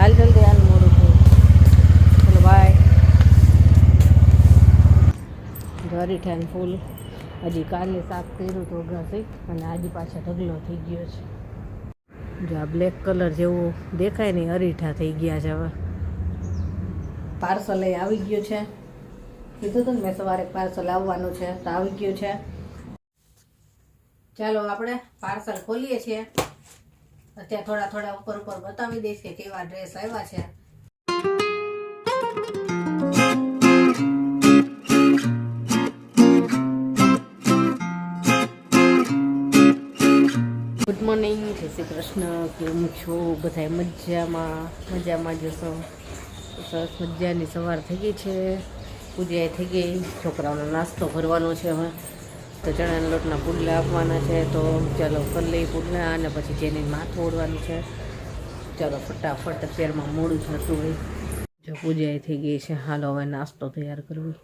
હાલ જલ્દી હાલ, મોડું થયું. ચલો બાય. અરીઠાને ફૂલ હજી કાલે સાફ કર્યું તો ઘસી, અને આજે પાછા ઢગલો થઈ ગયો છે. જો આ બ્લેક કલર જેવું દેખાય ને અરીઠા થઈ ગયા છે. હવે પાર્સલ આવી ગયું છે. કીધું હતું ને મેં સવારે પાર્સલ આવવાનું છે, તો આવી ગયું છે. ચાલો આપણે પાર્સલ ખોલીએ છીએ. અત્યારે થોડા થોડા ઉપર ઉપર બતાવી દઈશ કે કેવા ડ્રેસ આવ્યા છે. ગુડ મોર્નિંગ, જય શ્રી કૃષ્ણ. કેમ છો બધા? મજામાં જશો. સરસ મજાની સવાર થઈ ગઈ છે. પૂજા થઈ ગઈ. છોકરાઓનો નાસ્તો ભરવાનો છે. હવે તો ચણાના લોટના પુડલા આપવાના છે. તો ચાલો કરી લઈ પુડલા, અને પછી જેની માથું ઓળવાનું છે. ચાલો ફટાફટ, અત્યારમાં મોડું થતું હોય. જો પૂજા થઈ ગઈ છે. હાલો હવે નાસ્તો તૈયાર કરવી.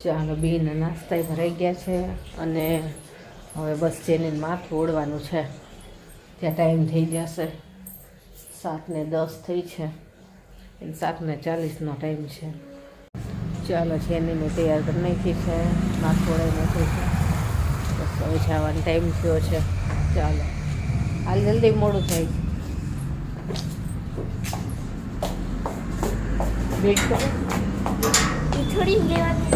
ચાલો બેના નાસ્તા ભરાઈ ગયા છે, અને હવે બસ જેને માથું ઓળવાનું છે. ત્યાં ટાઈમ થઈ જશે 7:10 થઈ છે. 7:40નો ટાઈમ છે. ચાલો જેને મેં તૈયાર કરી નાખી છે, માથું ઓળાઈ નાખ્યું છે. બસ હવે જવાનો ટાઈમ થયો છે. ચાલો હાલ જલ્દી, મોડું થાય. બેગ થોડી લેવાની,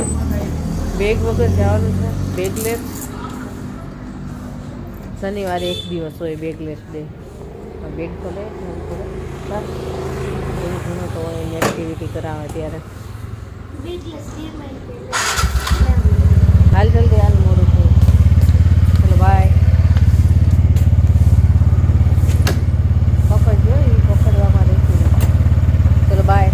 બેગ વગર જવાનું છે. બેગલેસ શનિવારે એક દિવસ હોય બેગલેસ ડે. બેગ તો લે એવું ઘણું તો એની એક્ટિવિટી કરાવે ત્યારે. હાલ જલ્દી હાલ, મોડું થયું. ચલો બાય. પકડજો, એ પકડવામાં રહેતી. ચલો બાય.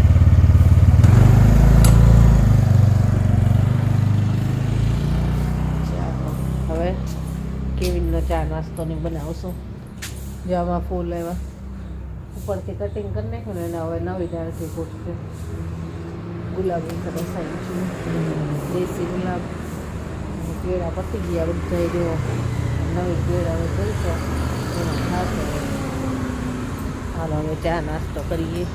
હવે કેવીનનો ચા નાસ્તો ને બનાવશું. જો આમાં ફૂલ આવ્યા, ઉપરથી કટિંગ કરી નાખ્યું ને એને હવે નવી દાળથી ફૂટશે. ગુલાબી સરસ આવ્યું છે, દેશી ગુલાબ. કેળા પતી ગયા બધા. જો નવી કેળા હવે થઈ છે, એનો ખાશે. હાલો હવે ચા નાસ્તો કરીએ.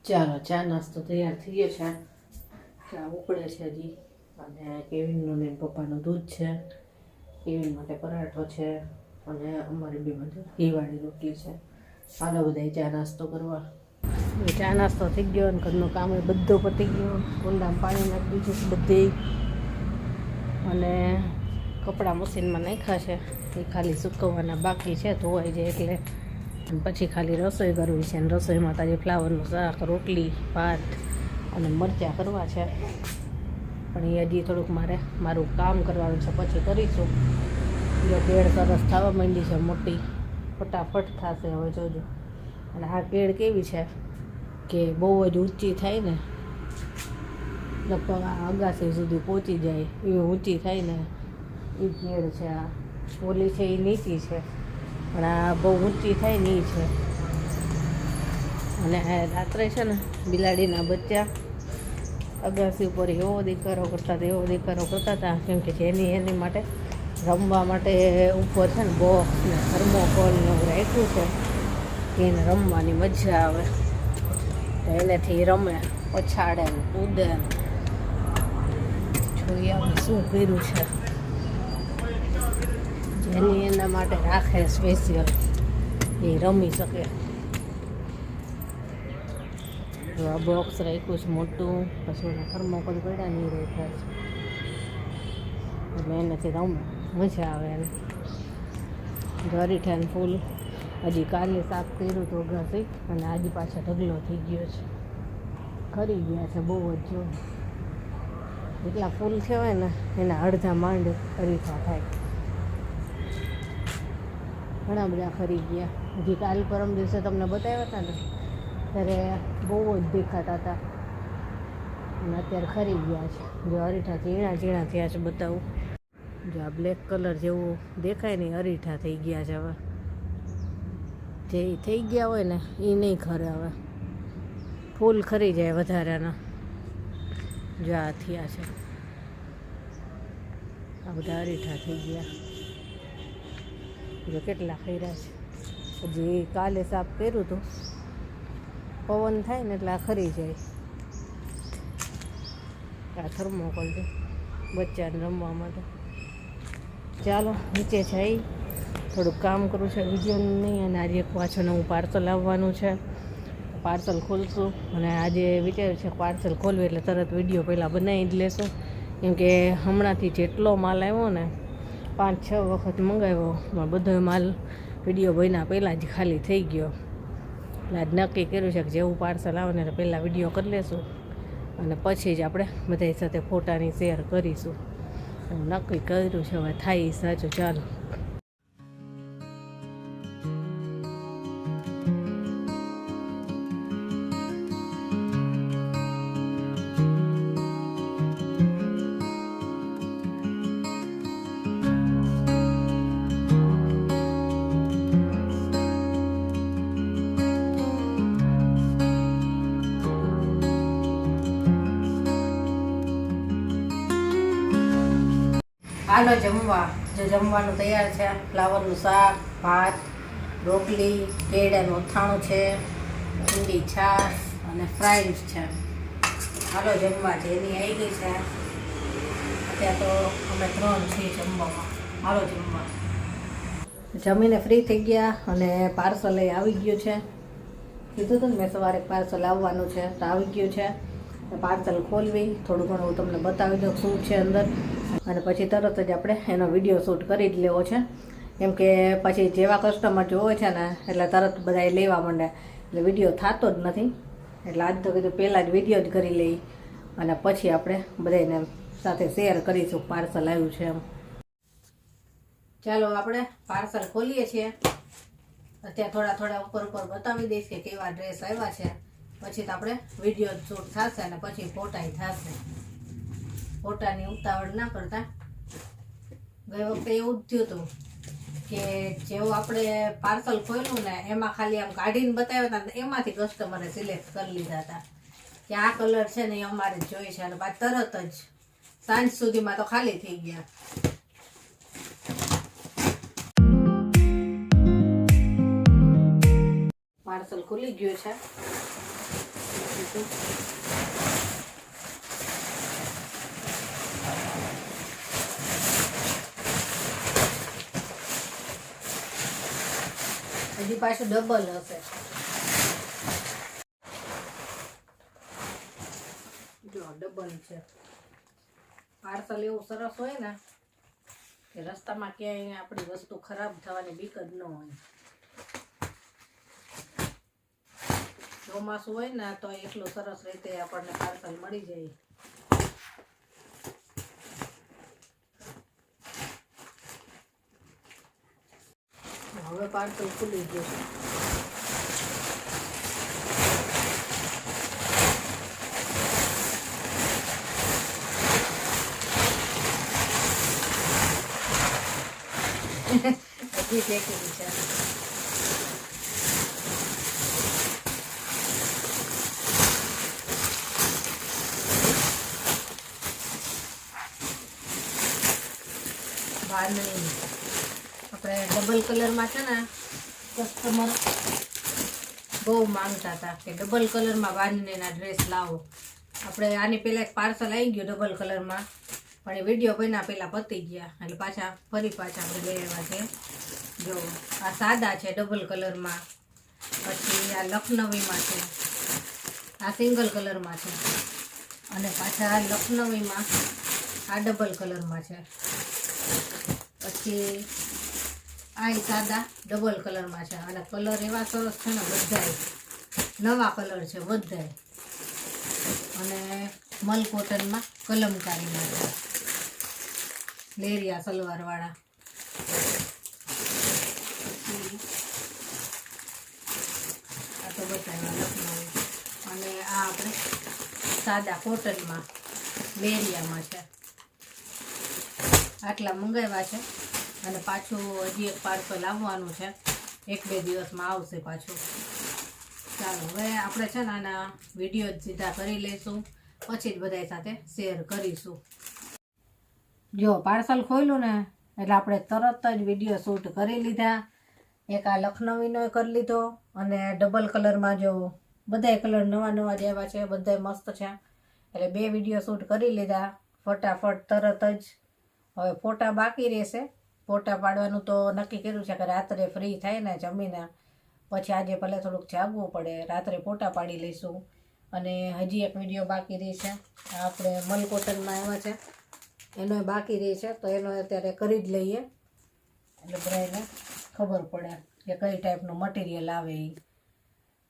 ચાલો ચા નાસ્તો તૈયાર થઈ ગયો છે. ચા ઉકળે છે હજી, અને કેવિનનું ને પપ્પાનું દૂધ છે. કેવિન માટે પરાઠો છે, અને અમારી બે માટે ઘીવાળી રોટલી છે. હાલો બધા ચા નાસ્તો કરવા. ચા નાસ્તો થઈ ગયો, અને ઘરનું કામ એ બધું પતી ગયું. કુંડામાં પાણી નાખી દીધું છે બધે, અને કપડાં મશીનમાં નાખ્યા છે. એ ખાલી સૂકવવાના બાકી છે, ધોવાઈ જાય એટલે. પછી ખાલી રસોઈ કરવી છે, અને રસોઈમાં તાજી ફ્લાવરનું શાક, રોટલી, ભાત અને મરચાં કરવા છે. પણ એ હજી થોડુંક મારું કામ કરવાનું છે, પછી કરીશું. જો કેળ સરસ થવા માંડી છે, મોટી ફટાફટ થશે હવે જોજો. અને આ કેળ કેવી છે કે બહુ જ ઊંચી થાય ને, લગભગ આ અગાસી સુધી પહોંચી જાય એવી ઊંચી થાય ને એ કેળ છે. આ ઓલી છે એ નીચી છે, પણ આ બહુ ઊંચી થાય ને એ છે. અને રાત્રે છે ને બિલાડીના બચ્ચા અગાસી ઉપર એવો દેખારો કરતા હતા, કેમ કે જેની એની માટે રમવા માટે ઉપર છે ને બોક્સ ને થર્મોકોલ ને એવું રાખ્યું છે, એને રમવાની મજા આવે. તો એનેથી રમે, પછાડે ને કૂદે ને. જોઈએ અમે શું કર્યું છે. જેની એના માટે રાખે સ્પેશિયલ, એ રમી શકે. આ બોક્સ રાખ્યું છે મોટું, પછી એના થર્મોકોલ પડ્યા નહીં રાખ્યા છે, એટલે એનાથી રમે, મજા આવે એને. અરીઠાને ફૂલ હજી કાલે સાફ કર્યું તો ઘસી અને આજે પાછા ઢગલો થઈ ગયો છે. ખરી ગયા છે બહુ જ. જો જેટલા ફૂલ કહેવાય ને એના અડધા માંડ અરીઠા થાય. ઘણા બધા ખરી ગયા. હજી કાલ પરમ દિવસે તમને બતાવ્યા હતા ને ત્યારે બહુ જ દેખાતા હતા અને અત્યારે ખરી ગયા છે. જો અરીઠા ઝીણા ઝીણા થયા છે. બતાવું જો આ બ્લેક કલર જેવું દેખાય ને અરીઠા થઈ ગયા છે. હવે જે થઈ ગયા હોય ને એ નહીં ખરે. હવે ફૂલ ખરી જાય વધારાના. જો આ થયા છે. આ બધા અરીઠા થઈ ગયા. જો કેટલા ખર્યા છે. હજી કાલે સાફ કર્યું હતું. પવન થાય ને એટલે આ ખરી જાય. આ થર્મોકોલ છે બચ્ચાને રમવા માટે. ચાલો નીચે જઈ થોડુંક કામ કરવું છે વિડીયોનું નહીં. અને આજે પાછું નવું પાર્સલ આવવાનું છે. પાર્સલ ખોલશું અને આજે વિચાર્યું છે પાર્સલ ખોલવું એટલે તરત વિડીયો પહેલાં બનાવી જ લેશું. કેમ કે હમણાંથી જેટલો માલ આવ્યો ને 5-6 વખત મંગાવ્યો બધો માલ વિડીયો બન્યા પહેલાં જ ખાલી થઈ ગયો. એટલે આજ નક્કી કર્યું છે કે જેવું પાર્સલ આવે ને પહેલાં વિડીયો કરી લેશું અને પછી જ આપણે બધા સાથે ફોટાની શેર કરીશું. નક્કી કર્યું છે. હવે થાય સાચું. ચાલો હાલો જમવા. જો જમવાનું તૈયાર છે. ફ્લાવરનું શાક, ભાત, રોટલી, કેળાનું અથાણું છે, ઠંડી છાશ અને ફ્રાઈડ છે. હાલો જમવા છે. એની આવી ગઈ છે. અત્યારે તો અમે 3 છીએ જમવામાં. હાલો જમવા. જમીને ફ્રી થઈ ગયા અને પાર્સલ આવી ગયું છે. કીધું હતું ને મેં સવારે પાર્સલ આવવાનું છે તો આવી ગયું છે. પાર્સલ ખોલવી થોડું ઘણું તમને બતાવી દઉં શું છે અંદર અને પછી તરત જ આપણે એનો વિડીયો શૂટ કરી જ લેવો છે. કેમ કે પછી જેવા કસ્ટમર જોવે છે ને એટલે તરત બધા લેવા માંડે એટલે વિડીયો થતો જ નથી. એટલે આજ તો કીધું પહેલાં જ વિડીયો જ કરી લઈ અને પછી આપણે બધાને સાથે શેર કરીશું પાર્સલ આવ્યું છે એમ. ચાલો આપણે પાર્સલ ખોલીએ છીએ. અત્યારે થોડા ઉપર બતાવી દઈશ કે કેવા ડ્રેસ આવ્યા છે. પછી તો આપણે વિડીયો શૂટ થશે અને પછી ફોટાય થશે. ફોટાની ઉતાવળ ના કરતા. ગઈ વખતે એવું જ થયું હતું કે જેવું આપણે પાર્સલ ખોલ્યું ને એમાં ખાલી આમ કાઢીને બતાવ્યા હતા ને એમાંથી કસ્ટમરે સિલેક્ટ કરી લીધા હતા કે આ કલર છે ને એ અમારે જોઈએ છે. અને બાદ તરત જ સાંજ સુધીમાં તો ખાલી થઈ ગયા. પાર્સલ ખુલી ગયું છે. હજી પાછું ડબલ હશે. જો ડબલ છે. પાર્સલ એવું સરસ હોય ને કે રસ્તામાં ક્યાંય આપણી વસ્તુ ખરાબ થવાની બીક જ ન હોય. ચોમાસું હોય ને તો એટલું સરસ રીતે આપણને પાર્સલ મળી જાય. હવે પાર્સલ ખુલી ગયું છે. હજી ફેંકી છે. બાંધણી આપણે ડબલ કલરમાં છે ને કસ્ટમર બહુ માંગતા હતા કે ડબલ કલરમાં બાંધણીના ડ્રેસ લાવો. આપણે આની પહેલાં એક પાર્સલ આવી ગયું ડબલ કલરમાં પણ એ વિડીયો બન્યા પહેલાં પતી ગયા એટલે ફરી પાછા આપણે લઈ આવ્યા છે. જો આ સાદા છે ડબલ કલરમાં. પછી આ લખનવીમાં છે. આ સિંગલ કલરમાં છે અને પાછા આ લખનવીમાં આ ડબલ કલરમાં છે. પછી આ સાદા ડબલ કલરમાં છે અને કલર એવા સરસ છે ને બધાય નવા કલર છે બધાય અને મલ કોટનમાં કલમકારીમાં છે લેરિયા સલવારવાળા આ તો બતાવ્યા લખનઉ અને આ આપણે સાદા કોટનમાં લેરિયામાં છે આટલા મંગાવ્યા છે અને પાછું હજી એક પાર્સલ આવવાનું છે 1-2 દિવસમાં આવશે પાછું ચાલો હવે આપણે છે ને આના વિડીયો જ સીધા કરી લઈશું પછી જ બધા સાથે શેર કરીશું જો પાર્સલ ખોલ્યું ને એટલે આપણે તરત જ વિડીયો શૂટ કરી લીધા એક આ લખનવીનો કરી લીધો અને ડબલ કલરમાં જો બધાય કલર નવા નવા જ આવ્યા છે બધાય મસ્ત છે એટલે 2 વિડીયો શૂટ કરી લીધા ફટાફટ તરત જ હવે ફોટા બાકી રહેશે ફોટા પાડવાનું તો નક્કી કર્યું છે કે રાત્રે ફ્રી થાય ને જમીને પછી આજે ભલે થોડુંક જાગવું પડે રાત્રે ફોટા પાડી લઈશું અને હજી એક વિડીયો બાકી રહી છે આપણે મલ કોટનમાં આવ્યા છે એનો બાકી રહી છે તો એનો અત્યારે કરી જ લઈએ એટલે બધાને ખબર પડે કે કઈ ટાઈપનું મટીરિયલ આવે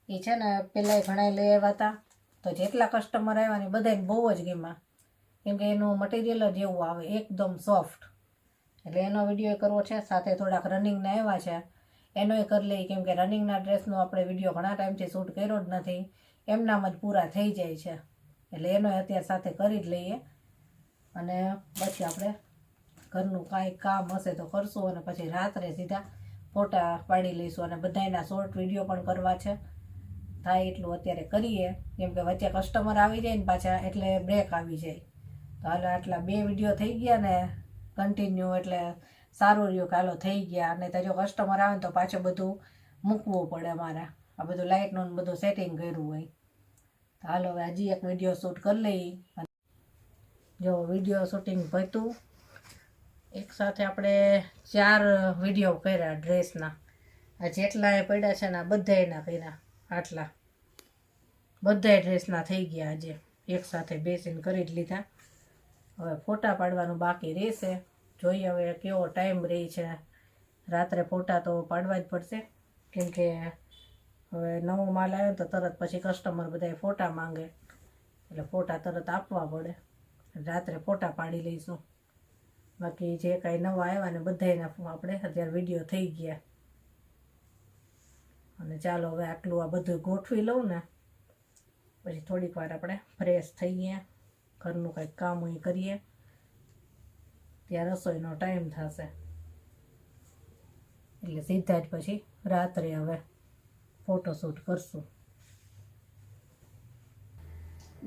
એ છે ને પહેલાં ઘણા લઈ આવ્યા હતા તો જેટલા કસ્ટમર આવ્યા ને બધાને બહુ જ ગમ્યા કેમ કે એનું મટીરિયલ જ એવું આવે એકદમ સોફ્ટ એટલે એનો વિડીયો કરવો છે સાથે થોડાક રનિંગના આવ્યા છે એનોય કરી લઈએ કેમ કે રનિંગના ડ્રેસનો આપણે વિડીયો ઘણા ટાઈમથી શૂટ કર્યો જ નથી એમનામાં જ પૂરા થઈ જાય છે એટલે એનોય અત્યારે સાથે કરી જ લઈએ અને પછી આપણે ઘરનું કાંઈ કામ હશે તો કરશું અને પછી રાત્રે સીધા ફોટા પાડી લઈશું અને બધાના શોર્ટ વિડીયો પણ કરવા છે થાય એટલું અત્યારે કરીએ કેમ કે વચ્ચે કસ્ટમર આવી જાય ને પાછા એટલે બ્રેક આવી જાય તો હાલો આટલા 2 વિડીયો થઈ ગયા ને કન્ટિન્યુ એટલે સારું રહ્યું કે હાલો થઈ ગયા અને તો જો કસ્ટમર આવે ને તો પાછું બધું મૂકવું પડે અમારે આ બધું લાઇટનું બધું સેટિંગ કર્યું હોય તો હાલો હવે હજી એક વિડીયો શૂટ કરી લઈએ જો વિડીયો શૂટિંગ પત્યું એક સાથે આપણે 4 વિડીયો કર્યા ડ્રેસના આ જેટલા પડ્યા છે ને બધાયના કર્યા આટલા બધાય ડ્રેસના થઈ ગયા આજે એક સાથે બેસીને કરી જ લીધા હવે ફોટા પાડવાનું બાકી રહેશે જોઈએ હવે કેવો ટાઈમ રહી છે રાત્રે ફોટા તો પાડવા જ પડશે કેમ કે હવે નવો માલ આવ્યો તો તરત પછી કસ્ટમર બધાય ફોટા માંગે એટલે ફોટા તરત આપવા પડે રાત્રે ફોટા પાડી લઈશું બાકી જે કાંઈ નવા આવ્યા ને બધાયના આપણે અત્યારે વિડીયો થઈ ગયા અને ચાલો હવે આટલું આ બધું ગોઠવી લઉં ને પછી થોડીક વાર આપણે ફ્રેશ થઈએ ઘરનું કંઈક કામ હોય કરીએ ત્યાં રસોઈનો ટાઈમ થશે એટલે સીધા જ પછી રાત્રે હવે ફોટોશૂટ કરશું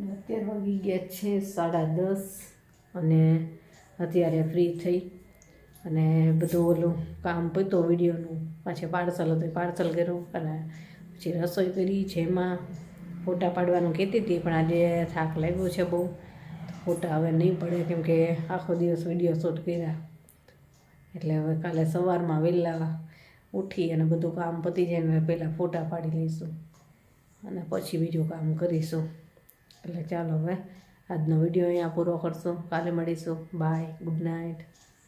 અત્યારે વાગી ગયા છે 10:30 અને અત્યારે ફ્રી થઈ અને બધું ઓલું કામ પત્યું વિડીયોનું પાછું પાર્સલ હતું પાર્સલ કર્યું અને પછી રસોઈ કરી જેમાં ફોટા પાડવાનું કહેતી હતી પણ આજે થાક લાગ્યો છે બહુ ફોટા હવે નહીં પડે કેમ કે આખો દિવસ વિડીયો શૂટ કર્યા એટલે હવે કાલે સવારમાં વહેલા ઉઠી અને બધું કામ પતી જાય ને પહેલાં ફોટા પાડી લઈશું અને પછી બીજું કામ કરીશું એટલે ચાલો હવે આજનો વિડીયો અહીંયા પૂરો કરશું કાલે મળીશું બાય ગુડ નાઇટ